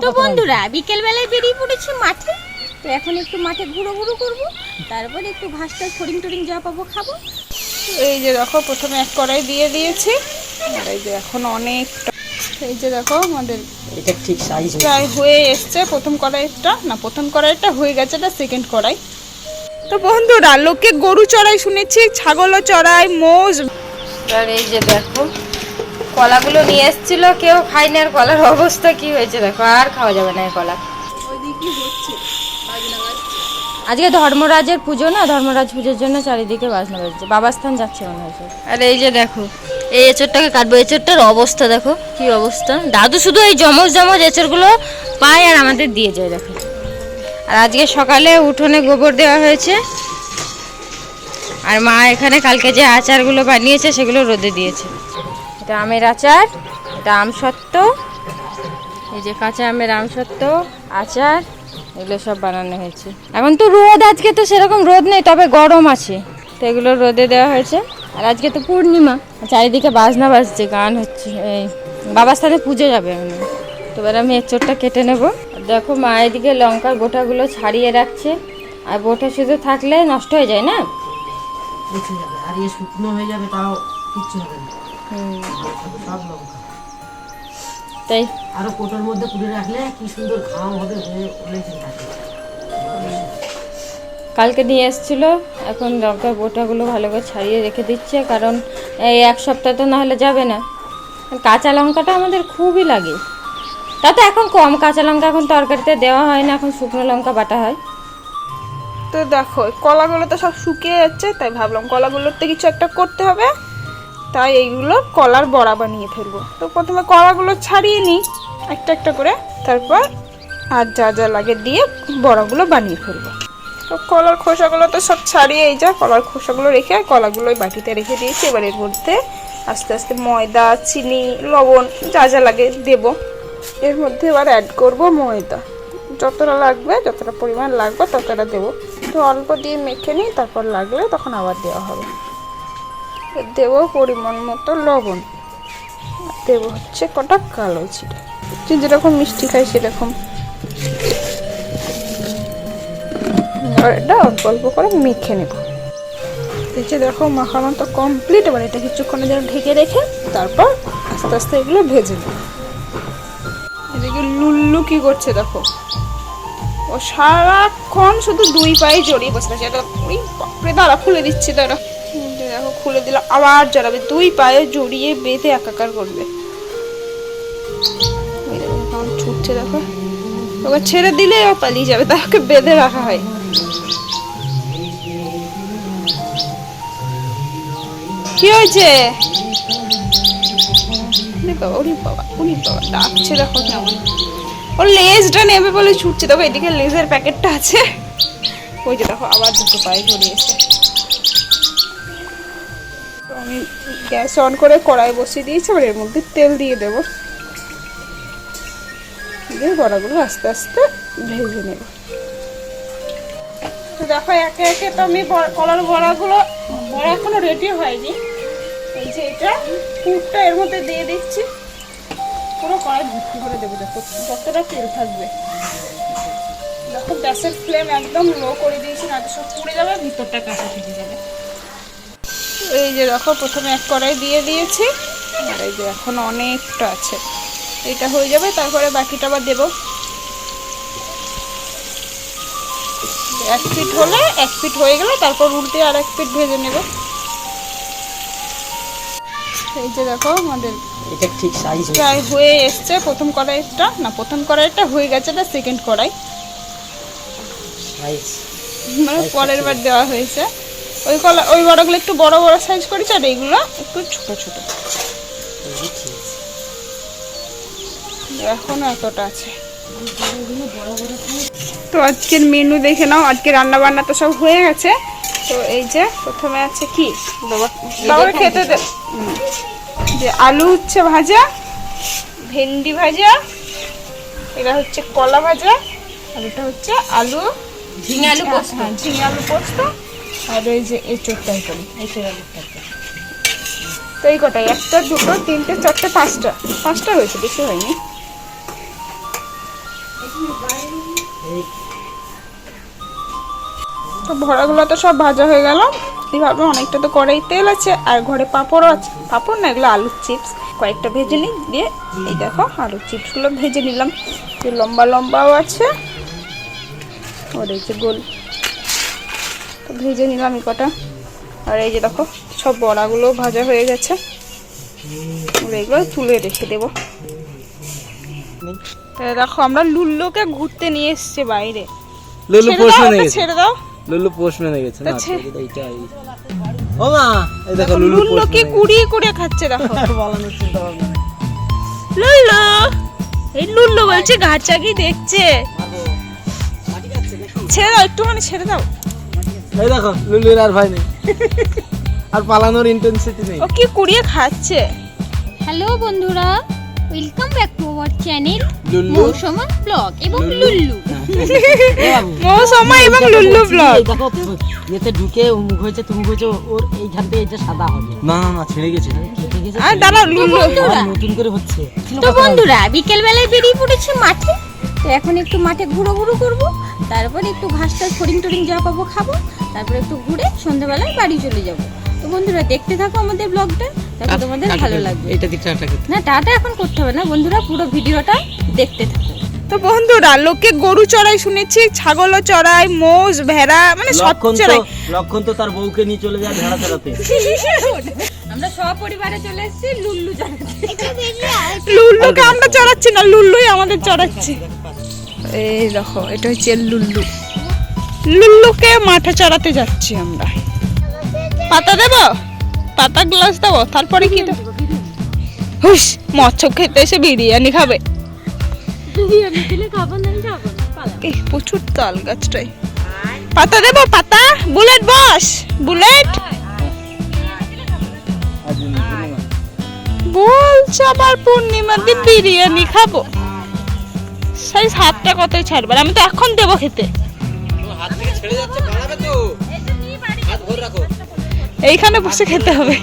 তো বন্ধুরা বিকেল বেলায় বেরিয়ে পড়েছি মাঠে। তো এখন একটু মাঠে ঘুরো করবো, তারপরে একটু ঘাসটা ফড়িং টড়িং যা পাবো খাবো। এই যে দেখো প্রথমে এক কড়াই দিয়ে দিয়েছি, আর এই যে এখন অনেকটা, এই যে দেখো আমাদের এটা ঠিক সাইজ প্রায় হয়ে এসছে। প্রথম কড়াইটা হয়ে গেছে, এটা সেকেন্ড কড়াই। তো বন্ধুরা লোকে গরু চড়াই শুনেছি, ছাগলও চড়াই, মোষ। আর এই যে দেখো কলাগুলো নিয়ে এসেছিল, কেউ খায়নি। আর কলার অবস্থা কি হয়েছে দেখো, আর খাওয়া যাবে না এই কলা। আজকে ধর্মরাজের পুজো না, ধর্মরাজ পুজোর জন্য চারিদিকে বাজনা বাজছে। বাবাস্থান যাচ্ছে মনে হয়েছে। আর এই যে দেখো এই এঁচড়টাকে কাটবো, এঁচড়টার অবস্থা দেখো কি অবস্থা। দাদু শুধু এই জমজ এঁচড়গুলো পায় আর আমাদের দিয়ে যায় দেখো। আর আজকে সকালে উঠোনে গোবর দেওয়া হয়েছে, আর মা এখানে কালকে যে আচারগুলো বানিয়েছে সেগুলো রোদে দিয়েছে। এটা আমের আচার, এটা আমসত্ত্ব, এই যে কাঁচা আমের আমসত্ত্ব আচার, এগুলো সব বানানো হয়েছে। এখন তো রোদ, আজকে তো সেরকম রোদ নেই, তবে গরম আছে, তো এগুলো রোদে দেওয়া হয়েছে। আর আজকে তো পূর্ণিমা, চারিদিকে বাজনা বাজছে, গান হচ্ছে। এই বাবাস্থানে পুজো যাবে আমি, তো এবার আমি এঁচড়টা কেটে নেব। দেখো মা এদিকে লঙ্কার বোটাগুলো ছাড়িয়ে রাখছে, আর বোটা শুধু থাকলে নষ্ট হয়ে যায় না, আর ইয়ে শুকনো হয়ে যাবে, তাও কিচ্ছু হবে না। সব লঙ্কা তাই আরো কোটোর মধ্যে পুড়ে রাখলে কি সুন্দর ঘাম হবে, অনেকদিন থাকে। কালকে নিয়ে এসেছিলো, এখন লঙ্কার বোটাগুলো ভালো করে ছাড়িয়ে রেখে দিচ্ছে, কারণ এই এক সপ্তাহ তো নাহলে যাবে না। কাঁচা লঙ্কাটা আমাদের খুবই লাগে, তাতে এখন কম কাঁচা লঙ্কা এখন তরকারিতে দেওয়া হয় না, এখন শুকনো লঙ্কা বাটা হয়। তো দেখো কলাগুলো তো সব শুকিয়ে যাচ্ছে, তাই ভাবলাম কলাগুলোতে কিছু একটা করতে হবে, তাই এইগুলো কলার বড়া বানিয়ে ফেলবো। তো প্রথমে কলাগুলো ছাড়িয়ে নিই একটা একটা করে, তারপর আর যা যা লাগে দিয়ে বড়াগুলো বানিয়ে ফেলবো। তো কলার খোসাগুলো তো সব ছাড়িয়ে, এই যা কলার খোসাগুলো রেখে কলাগুলো ওই বাটিতে রেখে দিয়েছি। এবার এর মধ্যে আস্তে আস্তে ময়দা, চিনি, লবণ যা যা লাগে দেবো। এর মধ্যে এবার অ্যাড করব ময়দা, যতটা লাগবে, যতটা পরিমাণ লাগবে ততটা দেবো। তো অল্প দিয়ে মেখে নিই, তারপর লাগলে তখন আবার দেওয়া হবে। দেবো পরিমাণ মতো লবণ, দেবো হচ্ছে কটা কালো জিরে, যেরকম মিষ্টি খাই সেরকম। আর এটা অল্প অল্প করে মেখে নেব। এই যে দেখো মাখানো তো কমপ্লিট। এবার এটা কিছুক্ষণের জন্য ঢেকে রেখে তারপর আস্তে আস্তে এগুলো ভেজে নেব। এদিকে লুল্লু কি করছে দেখো, ও সারাক্ষণ শুধু দুই পায়ে জড়িয়ে বসে আছে। এটা ওই বাপরে, দাঁড়া খুলে দিচ্ছে, দাঁড়া। দেখো খুলে দিল, আবার জড়াবে, দুই পায়ে জড়িয়ে বেঁধে একাকার করবে। কেমন ছুটছে দেখো, ওকে ছেড়ে দিলে ও পালিয়ে যাবে, তাই ওকে বেঁধে রাখা হয়। কি হয়েছে? ডাকছে দেখো কেমন, ওর লেজটা নেবে বলে ছুটছে। দেখো এদিকে লেজের প্যাকেটটা আছে, ওই যে দেখো আবার দুটো পায়ে জড়িয়েছে। তো আমি গ্যাস অন করে কড়াই বসিয়ে দিয়েছি, এবার এর মধ্যে তেল দিয়ে দেবো, দিয়ে বড়াগুলো আস্তে আস্তে ভেজে নেব। তো দেখো একে একে তো আমি কলার বড়া এখনো রেডি হয়নি। এই যে এটা পুরটা এর মধ্যে দিয়ে দিচ্ছি, পুরো কড়াই ভর্তি করে দেবো। দেখো কতটা তেল থাকবে। দেখো গ্যাসের ফ্লেম একদম লো করে দিয়েছি, না সব পুড়ে যাবে, ভিতরটা কাঁচা থেকে যাবে। এই যে দেখো প্রথমে এক কড়াই দিয়ে দিয়েছি, আর এই যে এখন অনেকটা আছে, এটা হয়ে যাবে, তারপরে বাকিটা আবার দেবো। এক পিঠ হলে, এক পিঠ হয়ে গেলে তারপর উল্টে আর এক পিঠ ভেজে নেব। এই যে দেখো আমাদের এটা ঠিক সাইজ প্রায় হয়ে এসছে। প্রথম কড়াইটা হয়ে গেছে, এটা সেকেন্ড কড়াই, সাইজ মানে পরের বার দেওয়া হয়েছে। ওই বড়গুলো একটু বড় বড় সাইজ করেছে, আর এইগুলো একটু ছোট ছোট। এখনো এতটা আছে। তো আজকের মেনু দেখে নাও, আজকে রান্না বান্না তো সব হয়ে গেছে। তো এই যে প্রথমে আছে কি বাবা খেতে দে, যে আলু উচ্ছে ভাজা, ভেন্ডি ভাজা, এটা হচ্ছে কলা ভাজা, আর এটা হচ্ছে আলু ঝিঙে আলু পোস্ত, আর এই যে এঁচোড় তরকারি। তো এই কটাই, একটা দুটো তিনটে চারটে পাঁচটা হয়েছে, বেশি হয়নি। তো ভরাগুলো তো সব ভাজা হয়ে গেল। এইভাবে অনেকটা তো কড়াই তেল আছে, আর ঘরে পাঁপড়ও আছে। পাঁপড় না, এগুলো আলুর চিপস কয়েকটা ভেজে নিই, দিয়ে এই দেখো আলুর চিপসগুলো ভেজে নিলাম। লম্বা লম্বাও আছে, ওর এই যে গোল, তো ভেজে নিলাম এই কটা। আর এই যে দেখো সব বড়াগুলো ভাজা হয়ে গেছে, এগুলো তুলে রেখে দেবো। দেখো আমরা লুল্লুকে ঘুরতে নিয়ে এসছি বাইরে। লুলু পোষ মেনে গেছে, ছেড়ে দাও। লুলু পোষ মেনে গেছে না, আচ্ছা। এইটাই। ও মা, এই দেখো লুলু পোষ লুল্লুকে মেনে কুড়িয়ে কুড়িয়ে খাচ্ছে দেখো। পালানোর চিন্তা ভাবনা নেই। লুল্লু, এই লুল্লু বলছে ঘাট চাকি দেখছে। ছেড়ে দাও, একটুখানি ছেড়ে দাও। এই দেখো লুলুর আর ভয় নেই, আর পালানোর ইন্টেন্সিটি নেই। ও কি কুড়িয়ে খাচ্ছে। হ্যালো বন্ধুরা, welcome back to our channel Lullu. Mousuma blog এবং লুল্লু। মৌসুমা এবং লুল্লু ব্লগ। দেখো এতে ঢুকে মুখ হয়েছে তুমি হয়েছে, ওর এইখান থেকে এটা সাদা হবে। না না না, ছেড়ে গেছে। কেটে গেছে, আর দাঁড়াও লুল্লু। আবার নতুন করে হচ্ছে। তো বন্ধুরা, বিকেল বেলায় বেরিয়ে পড়েছি মাঠে। তো এখন একটু মাঠে ঘুরো করবো, তারপরে একটু ঘাসটা ফড়িং টড়িং যা পাবো খাবো, তারপরে একটু ঘুরে সন্ধ্যাবেলায় বাড়ি চলে যাব। তো বন্ধুরা দেখতে থাকো আমাদের ব্লগটা, তাহলে তোমাদের ভালো লাগবে। এটা দিকটা না, টাটা এখন করতে হবে না বন্ধুরা, পুরো ভিডিওটা দেখতে থাকো। তো বন্ধুরা, লোকে গরু চড়াই শুনেছি, ছাগলও চড়াই, মোষ, ভেড়া, মানে সব চড়াই। লক্ষণ তো তার বউকে নিয়ে চলে যায় ভেড়া চড়াতে। আমরা সপরিবারে চলে এসেছি লুল্লু চড়াতে। লুল্লুকে আমরা চড়াচ্ছি না, লুল্লুই আমাদের চড়াচ্ছে। এই দেখো এটা হচ্ছে লুল্লু। লুল্লুকে মাঠে চড়াতে যাচ্ছি আমরা। পাতা দেবো, পাতা গ্লাস দেবো, তারপরে কি দেবো? হুস, মৎস্য খেতে এসে বিরিয়ানি খাবে। এই প্রচুর তাল গাছটাই। পাতা দেবো, পাতা। বুলেট বস, বুলেট বলছে আবার পূর্ণিমার দিন বিরিয়ানি খাবো। সেই হাতটা কতই ছাড়বে, আমি তো এখন দেবো খেতে। এইখানে বসে খেতে হবে।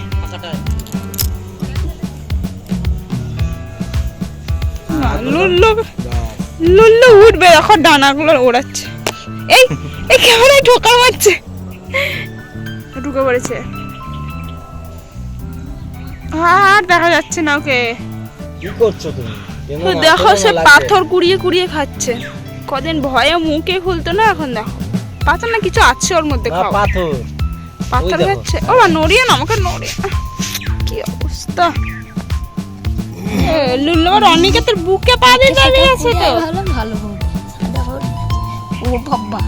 না, লুল্লু উঠবে, এখন ডানাগুলো ওড়াচ্ছে। এই এই ক্যামেরায় ঢোকা মারছে, ঢুকে পড়েছে। আর দেখা যাচ্ছে না ওকে। কি করছো তুমি? তো দেখো সে পাথর কুড়িয়ে কুড়িয়ে খাচ্ছে। কদিন ভয়ে মুখে খুলতো না, এখন দেখো পাথর না কিছু আছে ওর মধ্যে। খাও পাথর, পাথর ওই দেখো। খাচ্ছে। ও মা, নড়িয়ে না, আমাকে নড়িয়ে। কি অবস্থা। লুল্লু আর অনিকেতের বুকে পা দিয়ে দাঁড়িয়ে আছে তো। ভালো ও বাবা,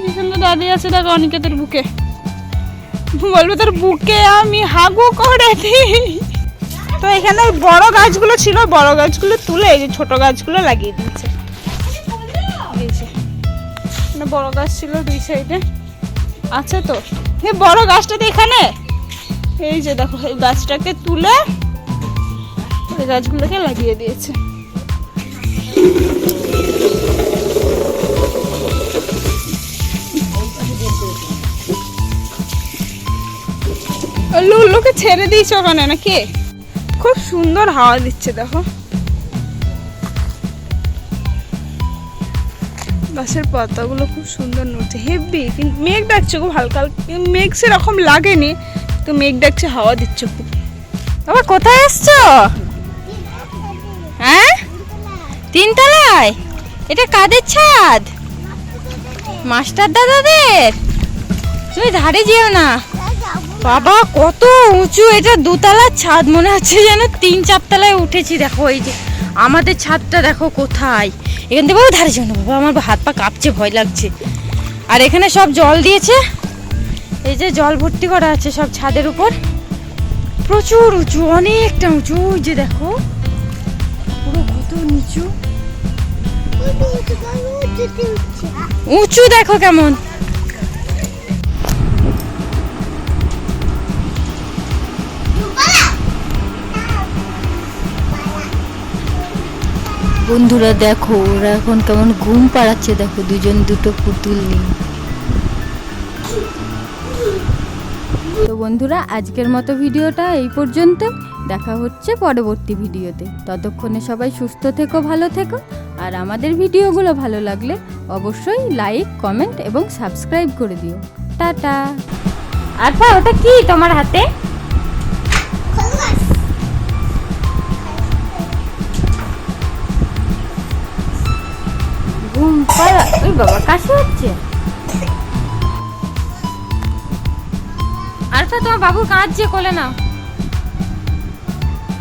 যেখানে দাঁড়িয়ে আছে দেখো অনিকেতের বুকে। বলবো তোর বুকে আমি হাগু করে দিই। তো এখানে বড় গাছগুলো ছিল, বড় গাছগুলো তুলে এই যে ছোট গাছগুলো লাগিয়ে দিয়েছে। এই যে, এখানে বড় গাছ ছিল দুই সাইডে আছে। তো এই বড় গাছটাতে এখানে এই যে দেখো, এই গাছটাকে তুলে এই গাছগুলোকে লাগিয়ে দিয়েছে। লুল্লুকে ছেড়ে দিয়েছে ওখানে নাকি? খুব সুন্দর হাওয়া দিচ্ছে দেখো। গাছের পাতাগুলো খুব সুন্দর নড়ছে, হেভি। কিন্তু মেঘ ডাকছে খুব হালকা, মেঘ সেরকম লাগেনি, তো মেঘ ডাকছে, হাওয়া দিচ্ছে খুব। বাবা কোথায় এসছো? হ্যাঁ, তিনতলায়। এটা কাদের ছাদ? মাস্টার দাদাদের। তুমি ধারে যেও না বাবা, কত উঁচু। এটা দোতলার ছাদ, মনে হচ্ছে যেন 3-4 তলায় উঠেছি। দেখো এই যে আমাদের ছাদটা দেখো কোথায়। এখান থেকে বাবা ধারে যেও না বাবা, আমার হাত পা কাঁপছে, ভয় লাগছে। আর এখানে সব জল দিয়েছে, এই যে জল ভর্তি করা আছে সব ছাদের উপর। প্রচুর উঁচু, অনেকটা উঁচু। ওই যে দেখো পুরো কত নিচু, উঁচু দেখো কেমন। বন্ধুরা দেখো ওরা এখন কেমন ঘুম পাড়াচ্ছে, দেখো দুজন দুটো পুতুল নিয়ে। তো বন্ধুরা, আজকের মতো ভিডিওটা এই পর্যন্ত। দেখা হচ্ছে পরবর্তী ভিডিওতে। ততক্ষণে সবাই সুস্থ থেকো, ভালো থেকো। আর আমাদের ভিডিওগুলো ভালো লাগলে অবশ্যই লাইক, কমেন্ট এবং সাবস্ক্রাইব করে দিও। টাটা। আচ্ছা, ওটা কি তোমার হাতে? ঘুম পাড়া, ওই বাবা কাশি হচ্ছে। আরফা, তোমার বাবু কাঁদছে, কোলে নাও।